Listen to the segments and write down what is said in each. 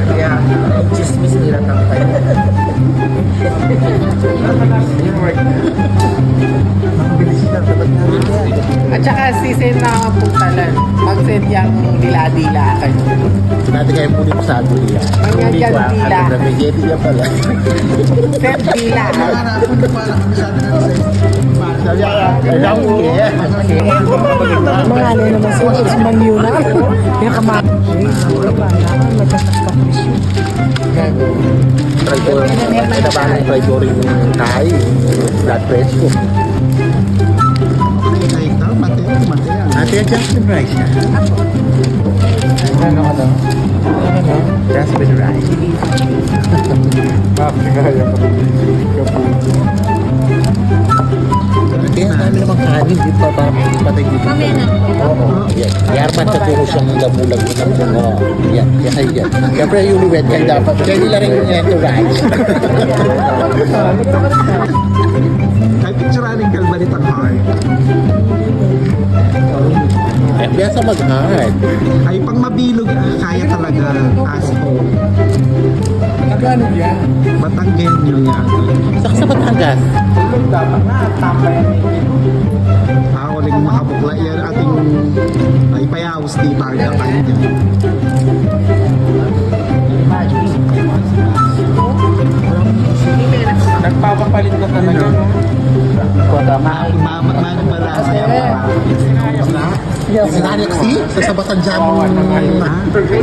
Kaya, chismis nila tangkay. At saka sisend na ang puntalan. Mag-send yung dila-dila kayo. Dati kayo muli pasado niya. Ang yan dila. Ano na nagyedi niya pala. Send dila. Ayaw mo niya. Mga ano naman sila, is man yun na. Yung kamay. Wala ba na? Nagkakaprisyo. Try ko. Kinabahan try ko rin kain. Blood pressure. Ate, Jasmine rice yan. Ano ka daw? Jasmine rice. Kaya dami namang kanin, di pa parang patay dito. Mamaya na. Oo, yan. Yarman sa tuho siyang lamulag ng mga. Yan, kaya kayo yan. Siyempre, yung liwet, kaya dapat. Kaya nila rin yung ito rice. Kahit pictureaning kalbalit ang heart. Biasa mag-hard. Ay pang mabilog, kaya talaga. Asko. Nagano yan? Batanggenyo yan. Saka sa Batangas. Tulog dapat na, tambay ang may Ako rin makabukla yan ating ay payawos di targa kayo dyan. Nagpapapalit ka talaga, no? Malasa yan. Sinaniksi? Sa Sabatan Jam.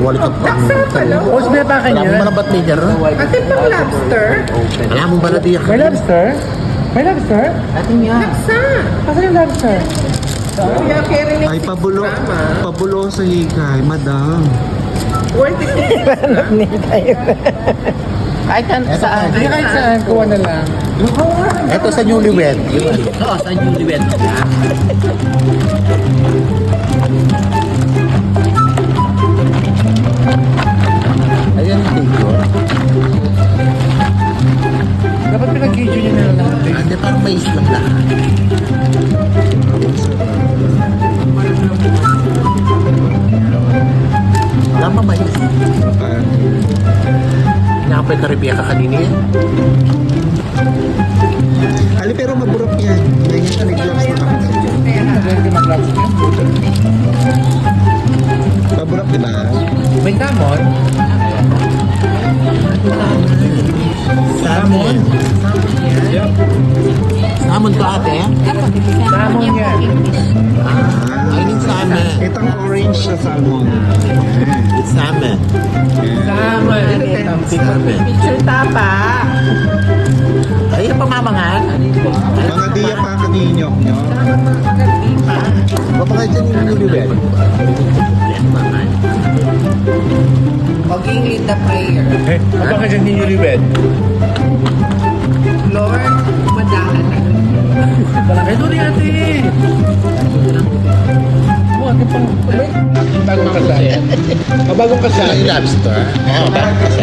Wali ka pa. O, sabi pa Alam mo ba ng ba't major? Kasi pang lobster. Alam mo ba na diyak? May lobster? May lobster? Ating yan. Laksa. Kasi yung lobster. Kuya, carry Ay pabulo sa hikay, madam. Worth it. Kahit saan. Hindi kahit saan, kuha na lang. Ito sa newlywed. Oo, sa newlywed. Ayan yung take Dapat pinag-video nyo na lang lahat. Hindi, parang mais lang lahat. Lama mais. Nakapay karibia ka kanina yan. Ali pero maburap yan. Yan yung nag-gloves na kami. Hindi mag-labs ka. Maburap diba? May damon? Salmon. Yep. Salmon to ate. Damon yan. I need salmon. Itong orange na salmon. It's salmon. Damon. Salmon. Picture tapa. Ay, pamamangan. Mga diya pa kaninyok nyo. Papakay dyan yung newlywed. Maging lead the prayer. Eh, baka dyan ninyo liwed. Lord, madahan na. Ito ni ate. Mo, ate pang... Bagong kasaya. Bagong Kaya kasaya. yung lobster. Oo, bakit kasi?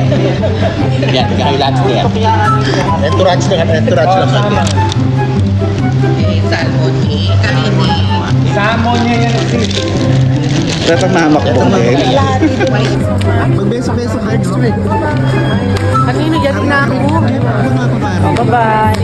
Yan, kaya yung lobster. Entourage lang, entourage lang. Salmon eh. Kanini. Samon niya yan sis. Pero mamak po din. Magbeso-beso cards straight. Kanino yan na ako? Mga pamari. Bye-bye.